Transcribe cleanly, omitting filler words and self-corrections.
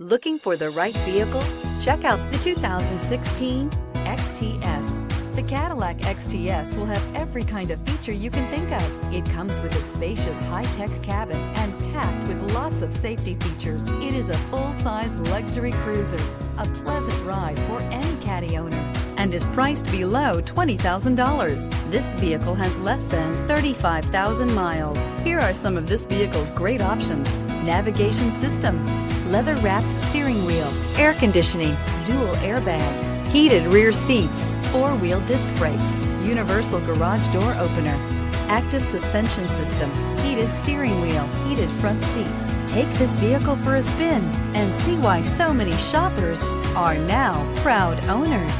Looking for the right vehicle? Check out the 2016 XTS. The Cadillac XTS will have every kind of feature you can think of. It comes with a spacious high-tech cabin and packed with lots of safety features. It is a full-size luxury cruiser, a pleasant ride for any Caddy owner, and is priced below $20,000. This vehicle has less than 35,000 miles. Here are some of this vehicle's great options: navigation system, leather-wrapped steering wheel, air conditioning, dual airbags, heated rear seats, four-wheel disc brakes, universal garage door opener, active suspension system, heated steering wheel, heated front seats. Take this vehicle for a spin and see why so many shoppers are now proud owners.